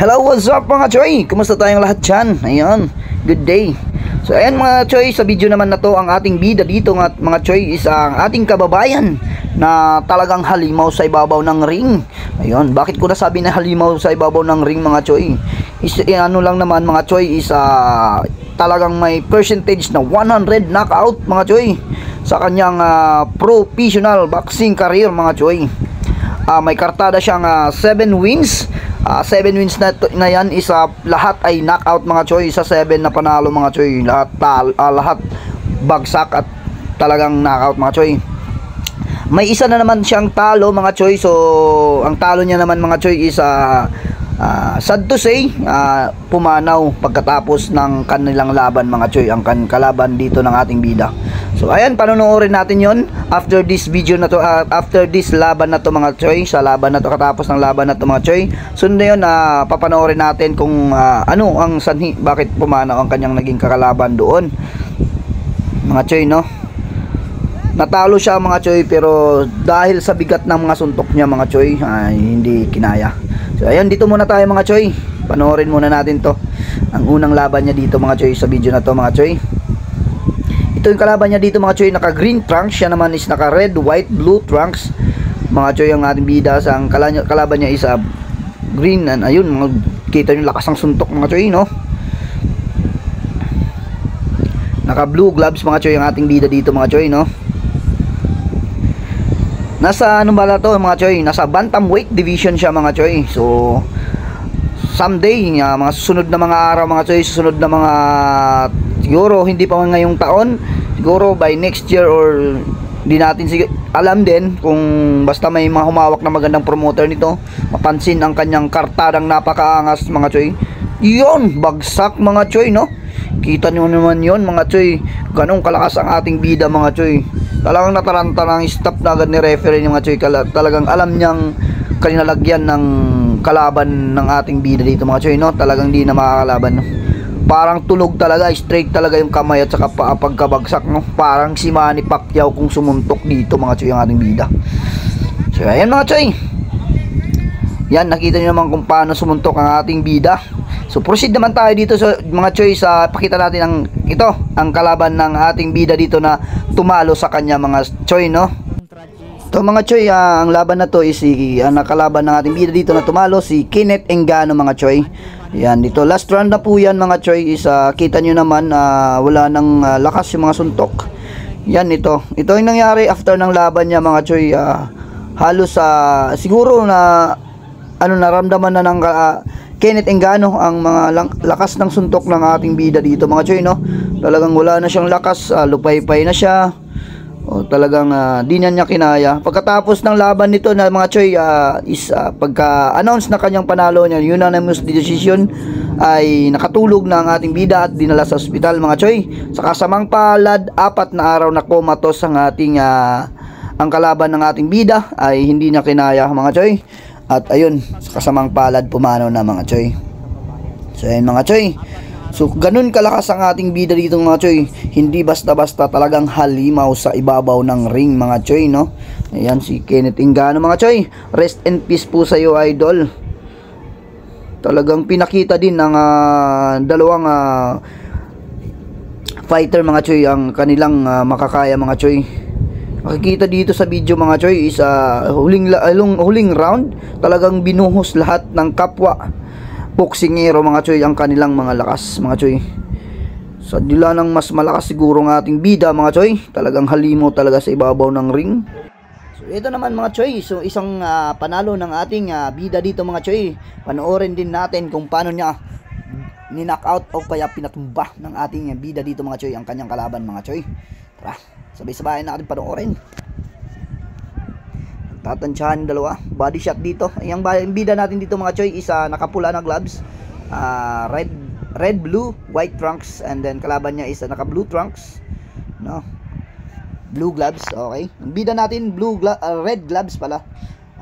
Hello, what's up mga choy? Kumusta tayong lahat dyan? Ayan, good day. So ayan mga choy, sa video naman na to, ang ating bida dito mga choy is ang ating kababayan na talagang halimaw sa ibabaw ng ring. Ayun, bakit ko nasabi na halimaw sa ibabaw ng ring mga choy? Is, ano lang naman mga choy is talagang may percentage na 100 knockout mga choy sa kanyang professional boxing career mga choy. May kartada siyang 7 wins. 7 wins na yan is lahat ay knockout mga choy. Sa 7 na panalo mga choy, lahat bagsak at talagang knockout mga choy. May isa na naman siyang talo mga choy. So ang talo niya naman mga choy is sad to say, pumanaw pagkatapos ng kanilang laban mga choy, ang kalaban dito ng ating bida. So ayan, panonoorin natin yon after this video na to, after this laban na to mga choy. Sa laban na to, katapos ng laban na to mga choy, sunod na yun, papanoorin natin kung ano ang sanhi, bakit pumanaw ang kanyang naging kakalaban doon mga choy, no? Natalo siya mga choy, pero dahil sa bigat ng mga suntok niya mga choy, ay hindi kinaya. So ayun, dito muna tayo mga choy, panoorin muna natin to, ang unang laban niya dito mga choy sa video na to mga choy. Ito yung kalaban niya dito mga choy, naka green trunks, siya naman is naka red, white, blue trunks mga choy. Ang ating bida sa ang kalaban niya is green, and ayun, kita nyo lakas ng suntok mga choy, no? Naka blue gloves mga choy ang ating bida dito mga choy, no? Nasa ano ba na to mga choy, nasa bantamweight division siya mga choy. So someday, mga susunod na mga araw mga choy, susunod na mga, siguro hindi pa ngayong taon, siguro by next year, or di natin alam din, kung basta may mga humawak na magandang promoter nito, mapansin ang kanyang kartadang napakaangas mga choy. Yun, bagsak mga choy, no? Kita nyo naman yon mga choy, ganong kalakas ang ating bida mga choy. Talagang nataranta ng stop na agad ni referee mga choy. Talagang alam niyang kalinalagyan ng kalaban ng ating bida dito mga choy, no? Talagang di na makakalaban, no? Parang tunog talaga, straight talaga yung kamay at saka pagkabagsak, no? Parang si Manny Pacquiao kung sumuntok dito mga choy ang ating bida. So ayan mga choy, yan, nakita nyo naman kung paano sumuntok ang ating bida. So proceed naman tayo dito sa mga choy, sa pakita natin ang ito, ang kalaban ng ating bida dito na tumalo sa kanya mga choy, no? Ito mga choy, ang laban na to is ang nakalaban ng ating bida dito na tumalo, si Kenneth Engano mga choy. Yan, dito last round na po yan mga choy, is kita nyo naman wala nang lakas yung mga suntok. Yan, ito yung nangyari after ng laban niya mga choy. Halos siguro na naramdaman na ng Kenneth Engano ang mga lakas ng suntok ng ating bida dito mga choy, no? Talagang wala na siyang lakas, lupay-pay na siya, talagang di niya kinaya. Pagkatapos ng laban nito na mga choy, pagka-announce na kanyang panalo niya, unanimous decision, ay nakatulog na ang ating bida at dinala sa ospital mga choy. Sa kasamang palad, 4 na araw na comatose ang ating ang kalaban ng ating bida, ay hindi niya kinaya mga choy. At ayun, sa kasamang palad pumanaw na mga choy. So ayun mga choy, so ganun kalakas ang ating bida dito mga choy, hindi basta-basta, talagang halimaw sa ibabaw ng ring mga choy, no? Ayan si Kenneth Engano mga choy, rest in peace po sa iyo idol. Talagang pinakita din ng dalawang fighter mga choy ang kanilang makakaya mga choy. Makikita dito sa video mga choy is huling round, talagang binuhos lahat ng kapwa boksingero mga choy ang kanilang mga lakas mga choy. Sa dila ng mas malakas siguro ng ating bida mga choy, talagang halimo talaga sa ibabaw ng ring. So ito naman mga choy, so isang panalo ng ating bida dito mga choy. Panoorin din natin kung paano niya ni-knockout o kaya pinatumba ng ating bida dito mga choy ang kanyang kalaban mga choy. Tara, sabay-sabay natin panoorin. Tatansyahan dalawa, body shot dito. Yung bida natin dito mga choy is nakapula na gloves, red, blue, white trunks, and then kalaban niya is naka blue trunks, no? Blue gloves, okay. Yung bida natin red gloves pala.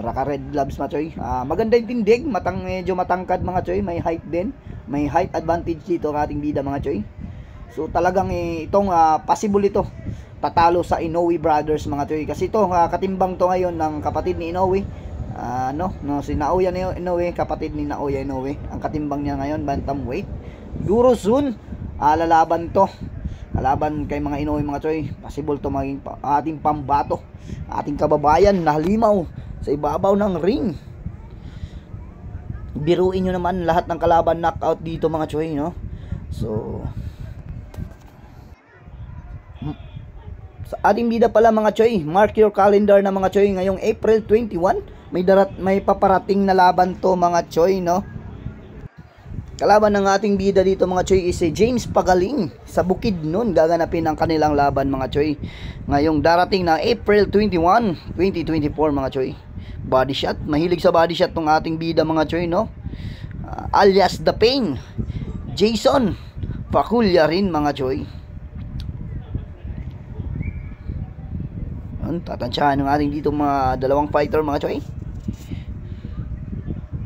Naka red gloves mga choy. Maganda yung tindig, medyo matangkad mga choy, may height din. May height advantage dito ang ating bida mga choy. So talagang itong possible ito tatalo sa Inoue Brothers mga choy, kasi ito katimbang to ngayon ng kapatid ni Inoue, No, si Naoya Inoue, kapatid ni Naoya Inoue. Ang katimbang niya ngayon, bantamweight. Siguro soon, lalaban to. Kalaban kay mga Inoue mga choy. Possible to maging ating pambato, ating kababayan na halimaw sa ibabaw ng ring. Biruin nyo naman lahat ng kalaban knockout dito mga choy, no? So, sa ating bida pala mga choy, mark your calendar na mga choy, ngayong April 21, may paparating na laban to mga choy, no? Kalaban ng ating bida dito mga choy is si James Pagaling. Sa Bukidnon gaganapin ang kanilang laban mga choy, ngayong darating na April 21, 2024 mga choy. Body shot, mahilig sa body shot tong ating bida mga choy, no? Alias The Pain, Jason Pakulya rin mga choy. Tatansyahan ng ating dito mga dalawang fighter mga choy.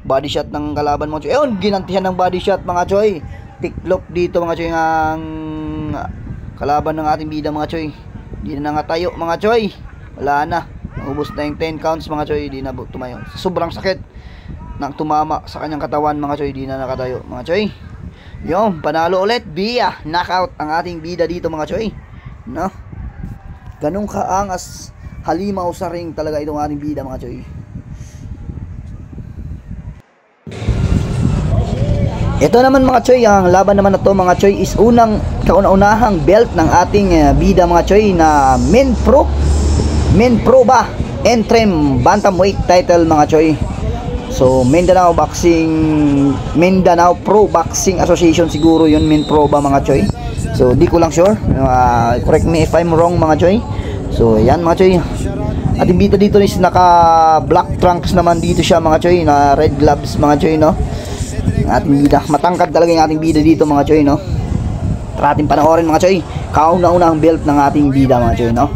Body shot ng kalaban mga choy. Ayun, ginantihan ng body shot mga choy. Tiklop dito mga choy ang kalaban ng ating bida mga choy. Di na nangatayo mga choy. Wala na. Ubos na yung 10 counts mga choy. Di na tumayo. Sobrang sakit nang tumama sa kanyang katawan mga choy. Di na nakatayo mga choy. Yung panalo ulit via knockout ang ating bida dito mga choy, no? Ganong kaangas halimaw sa ring talaga itong ating bida mga choy. Ito naman mga choy, ang laban naman na to mga choy is unang kauna-unahang belt ng ating bida mga choy na men pro ba Entrem bantamweight title mga choy. So Mindanao Pro Boxing Association siguro yun, men pro ba mga choy. So di ko lang sure, correct me if I'm wrong mga choy. So yan mga choy, ating bida dito is naka black trunks naman dito siya mga choy, na red gloves mga choy, no? Ating bida, matangkad talaga yung ating bida dito mga choy, no? Tara ating panoorin mga choy, kauna-una ang belt ng ating bida mga choy, no?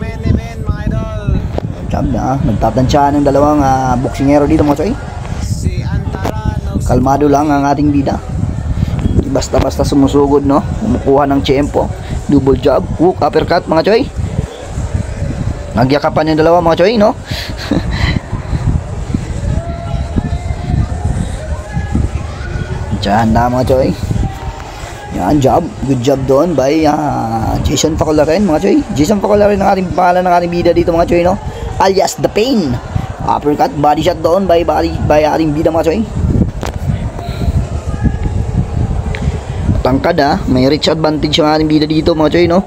Job na, nagtatansya ng dalawang boksingero dito mga choy. Kalmado lang ang ating bida, basta-basta sumusugod, no? Kumukuha ng tiyempo, double jab, hook, uppercut mga choy. Nagyakapan yung dalawa mga choy, no? Diyan na mga choy. Yan, job. Good job doon by Jason Pakularen mga choy. Jason Pakularen ang ating pangalan ng ating bida dito mga choy, no? Alias The Pain. Uppercut, body shot doon by ating bida mga choy. Tangkad may reach advantage ang ating bida dito mga choy, no?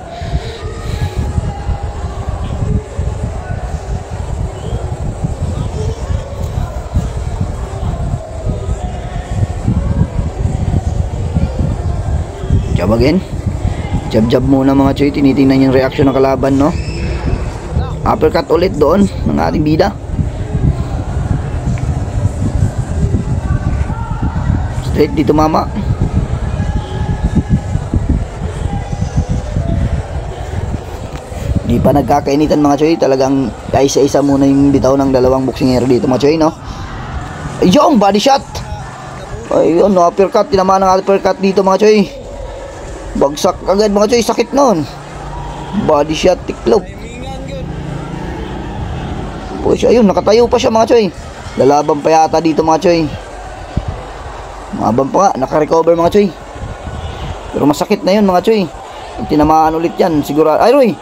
Jab again. Jab muna mga choy, tinitingnan yung reaction ng kalaban, no? Uppercut ulit doon ng ating bida. Straight dito mama. Di pa nagkakainitan mga choy, talagang isa-isa muna yung bitaw ng dalawang boksingero dito mga choy, no? Yung body shot. Ayun, no, uppercut, tinamaan ng uppercut dito mga choy. Bagsak agad mga choy, sakit nun. Body shot, tiklop. Push, ayun, nakatayo pa siya mga choy. Lalaban pa yata dito mga choy. Mabang pa nga, nakarecover mga choy. Pero masakit na yun mga choy. Tinamaan ulit yan, siguro. Ay Roy,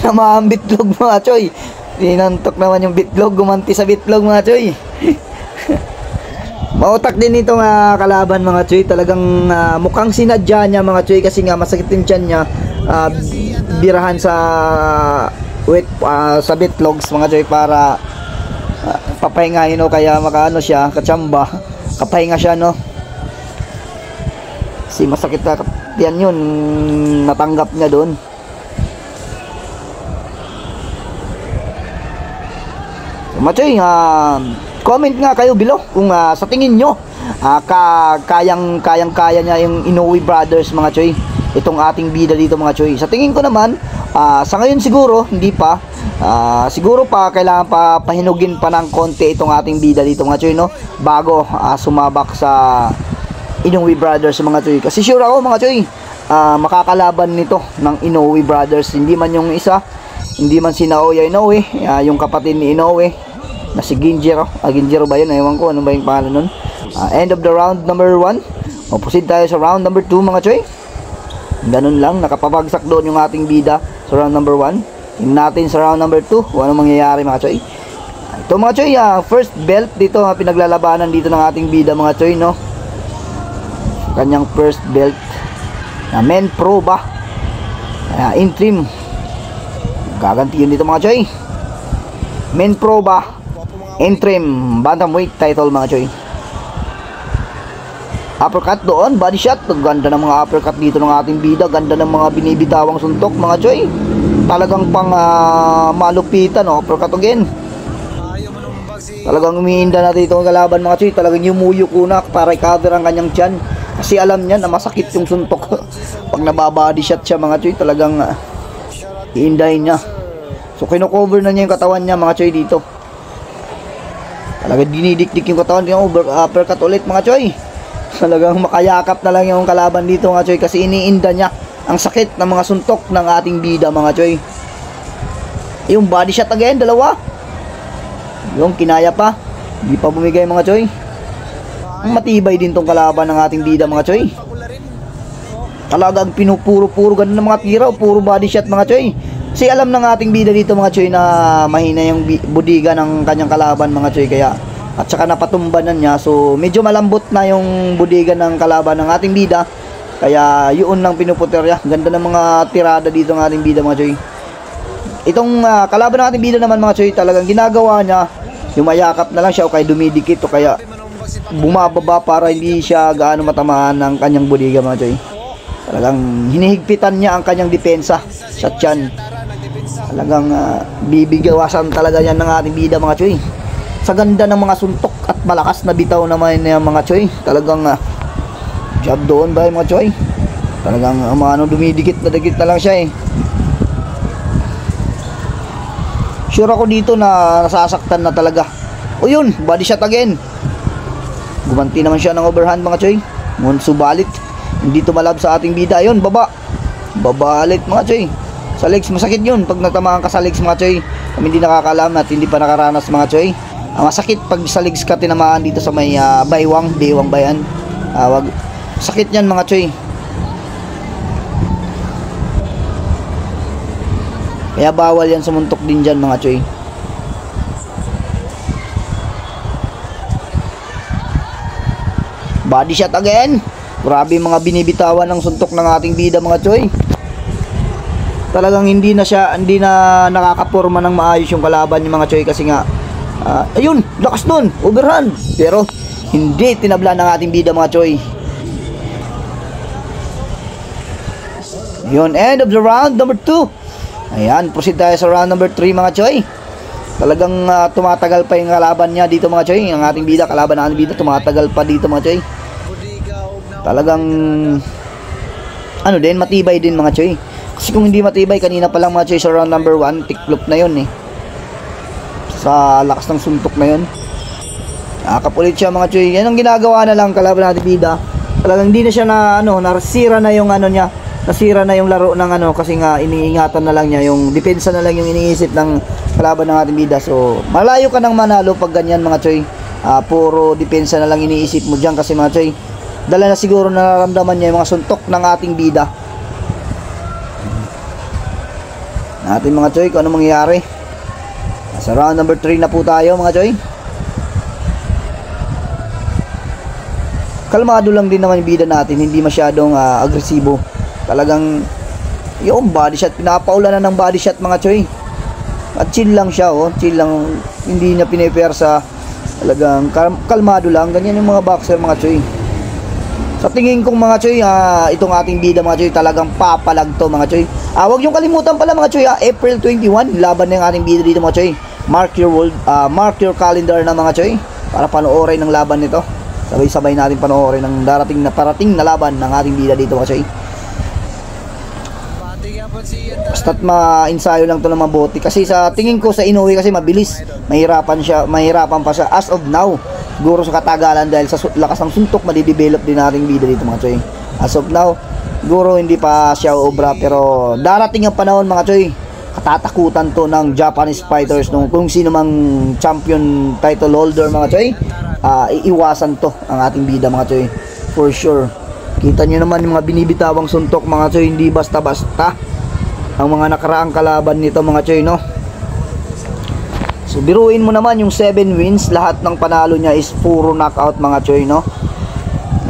tinamaan bitlog mga choy. Tinantok naman yung bitlog, gumanti sa bitlog mga choy. Mautak din itong kalaban mga choy. Talagang mukhang sinadya niya mga choy, kasi nga masakit din tiyan niya. Birahan sa sa bitlogs mga choy para papahinga, you know, kaya makaano siya, katsamba, kapahinga siya, no? Kasi masakit na yan yun, natanggap niya doon. So, mga choy, comment nga kayo below kung sa tingin nyo kaya niya yung Inoue Brothers mga choy, itong ating bida dito mga choy. Sa tingin ko naman, sa ngayon siguro hindi pa, siguro pa kailangan pa pahinugin pa ng konti itong ating bida dito mga choy, no? Bago sumabak sa Inoue Brothers mga choy. Kasi sure ako mga choy, makakalaban nito ng Inoue Brothers. Hindi man yung isa, hindi man si Naoya Inoue, yung kapatid ni Inoue, na si Ginjiro. Ginjiro ba yun? Ewan ko ano ba yung pangalan nun. End of the round number 1. Proceed tayo sa round number 2 mga choy. Ganun lang, nakapabagsak doon yung ating bida sa round number 1. Tingnan natin sa round number 2 kung ano mangyayari mga choy. Ito mga choy, first belt dito, pinaglalabanan dito ng ating bida mga choy, no? Kanyang first belt na men pro ba? Interim. Gaganti yun dito mga choy. Men pro ba? Interim bantamweight title mga choy. Uppercut doon, body shot. Ganda ng mga uppercut dito ng ating bida. Ganda ng mga binibitawang suntok mga choy. Talagang pang malupitan, no? Uppercut again. Talagang umiinda natin itong kalaban mga choy. Talagang yumuyo kuna para i-cover ang kanyang tiyan. Kasi alam niya na masakit yung suntok. Pag nababody shot siya mga choy, talagang iindahin niya. So kino-cover na niya yung katawan niya mga choy dito. Talagang dinidikdik yung katawan niya. Uppercut ulit mga choy. Talagang makayakap na lang yung kalaban dito mga choy. Kasi iniinda niya ang sakit ng mga suntok ng ating bida mga choy. Yung body shot again, dalawa. Yung kinaya pa. Hindi pa bumigay mga choy. Matibay din tong kalaban ng ating bida mga choy. Talagang pinupuro-puro ganun ng mga tira, puro body shot mga choy. Kasi alam ng ating bida dito mga choy na mahina yung budiga ng kanyang kalaban mga choy, kaya at saka napatumbanan niya, so medyo malambot na yung budiga ng kalaban ng ating bida, kaya yun lang pinuputerya. Ganda ng mga tirada dito ng ating bida mga choy. Itong kalaban ng ating bida naman mga choy, talagang ginagawa niya yumayakap na lang siya o kaya dumidikit o kaya bumababa para hindi siya gaano matamaan ng kanyang budiga mga choy. Talagang hinihigpitan niya ang kanyang depensa sa tiyan. Talagang bibigawasan talaga yan ng ating bida mga choy. Sa ganda ng mga suntok at malakas na bitaw naman ng mga choy. Talagang job doon ba mga choy. Talagang dumidikit na lang siya eh. Sure ako dito na nasasaktan na talaga. O yun, body shot again. Gumanti naman siya ng overhand mga choy. Ngunit subalit hindi tumalab sa ating bida. Ayun, babalit mga choy. Sa legs masakit yun pag natamaan ka sa legs mga choy. Kami hindi nakakalam at hindi pa nakaranas mga choy. Masakit pag sa legs ka tinamaan dito sa may baywang bayan. Sakit yan mga choy. Kaya bawal yan sumuntok din dyan mga choy. Body shot again. Grabe mga binibitawan ng suntok ng ating bida mga choy. Talagang hindi na nakakaporma ng maayos yung kalaban yung mga choy kasi nga ayun, lakas nun, overhand. Pero hindi tinabla ng ating bida mga choy. Yun, end of the round number 2. Ayan, proceed tayo sa round number 3 mga choy. Talagang tumatagal pa yung kalaban niya dito mga choy. Ang ating bida, kalaban ng ating bida, tumatagal pa dito mga choy. Talagang matibay din mga choy. Kasi kung hindi matibay, kanina pa lang mga choy sa round number 1, tiklop na yun eh. Sa lakas ng suntok na yun. Nakapulit siya mga choy. Yan ang ginagawa na lang kalaban natin bida. Talagang hindi na siya nasira na yung niya. Nasira na yung laro ng kasi nga iniingatan na lang niya. Yung depensa na lang yung iniisip ng kalaban ng ating bida. So, malayo ka nang manalo pag ganyan mga choy. Puro depensa na lang iniisip mo dyan kasi mga choy. Dala na siguro nararamdaman niya yung mga suntok ng ating bida. Natin mga choy kung ano mangyayari. Sa round number 3 na po tayo mga choy. Kalmado lang din naman yung bida natin. Hindi masyadong agresibo. Talagang yung body shot. Pinapaulan na ng body shot mga choy. At chill lang siya chill lang. Hindi niya pinipersa. Talagang kalmado lang. Ganyan yung mga boxer mga choy. Sa tingin kong mga choy, itong ating bida mga choy, talagang papalag to mga choy. Huwag yung kalimutan pala mga choy, April 21, laban na yung ating bida dito mga choy. Mark your calendar na mga choy, para panoorin ng laban nito. Sabay-sabay natin panoorin ng parating na laban ng ating bida dito mga choy. Basta't ma-ensayo lang to ng mabuti. Kasi sa tingin ko sa Inoue kasi mabilis. Mahirapan pa siya as of now. Siguro sa katagalan dahil sa lakas ng suntok madidevelop din nating bida dito mga choy. As of now, siguro hindi pa siya obra pero darating ang panahon mga choy katatakutan to ng Japanese fighters, no? Kung sino mang champion title holder mga choy, iiwasan to ang ating bida mga choy, for sure. Kita nyo naman yung mga binibitawang suntok mga choy, hindi basta-basta ang mga nakaraang kalaban nito mga choy, no? So biruin mo naman yung 7 wins, lahat ng panalo niya is puro knockout mga choy, no?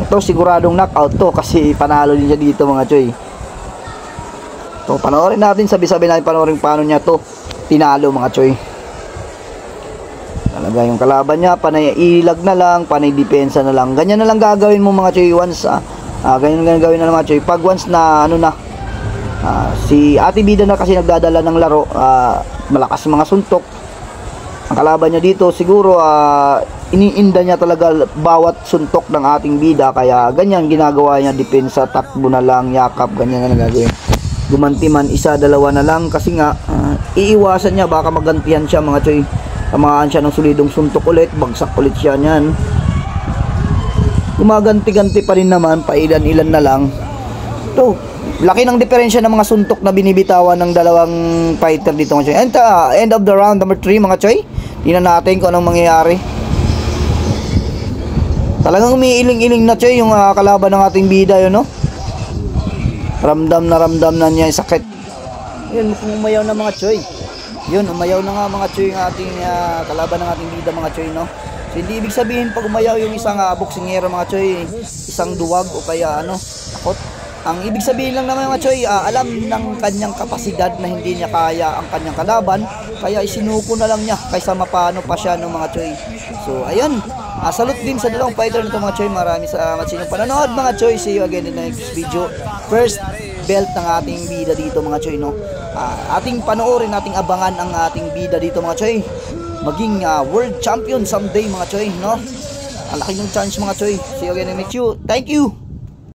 Ito siguradong knockout to kasi panalo din siya dito mga choy. So panoorin natin, sabi-sabi natin panoorin paano niya to tinalo mga choy. Talaga yung kalaban niya, panay ilag na lang, panay depensa na lang. Ganyan na lang gagawin mo mga choy once, ganyan gagawin na lang mga choy. Pag once na ano na, si Ate Bida na kasi nagdadala ng laro, malakas mga suntok. Ang kalaban niya dito siguro iniinda niya talaga bawat suntok ng ating bida, kaya ganyan ginagawa niya, depensa, takbo na lang, yakap, ganyan na lang gagawin. Gumanti man, isa, dalawa na lang kasi nga iiwasan niya baka magantihan siya mga choy, tamaan siya ng solidong suntok ulit, bagsak ulit siya niyan. Gumaganti-ganti pa rin naman, pailan-ilan na lang. Ito, laki ng diferensya ng mga suntok na binibitawan ng dalawang fighter dito mga choy. And end of the round number 3 mga choy. Tingnan natin kung anong mangyayari. Talagang umiiling-iling na choy yung kalaban ng ating bida yun, no? Ramdam na niya yung sakit. Yun, umayaw na mga choy. Yun, umayaw na nga mga choy yung ating kalaban ng ating bida mga choy, no? So hindi ibig sabihin pag umayaw yung isang boksingero mga choy, isang duwag o kaya takot. Ang ibig sabihin lang naman mga choy, alam ng kanyang kapasidad na hindi niya kaya ang kanyang kalaban, kaya isinuko na lang niya kaysa mapano pa siya ng mga choy. So ayun, salute din sa dalawang fighter nito mga choy. Maraming salamat sa inyong panonood mga choy. See you again in the next video. First belt ng ating bida dito mga choy, no? Ating panoorin, ating abangan ang ating bida dito mga choy, maging world champion someday mga choy, no? Ang laki ng chance mga choy. See you again in the next video. Thank you.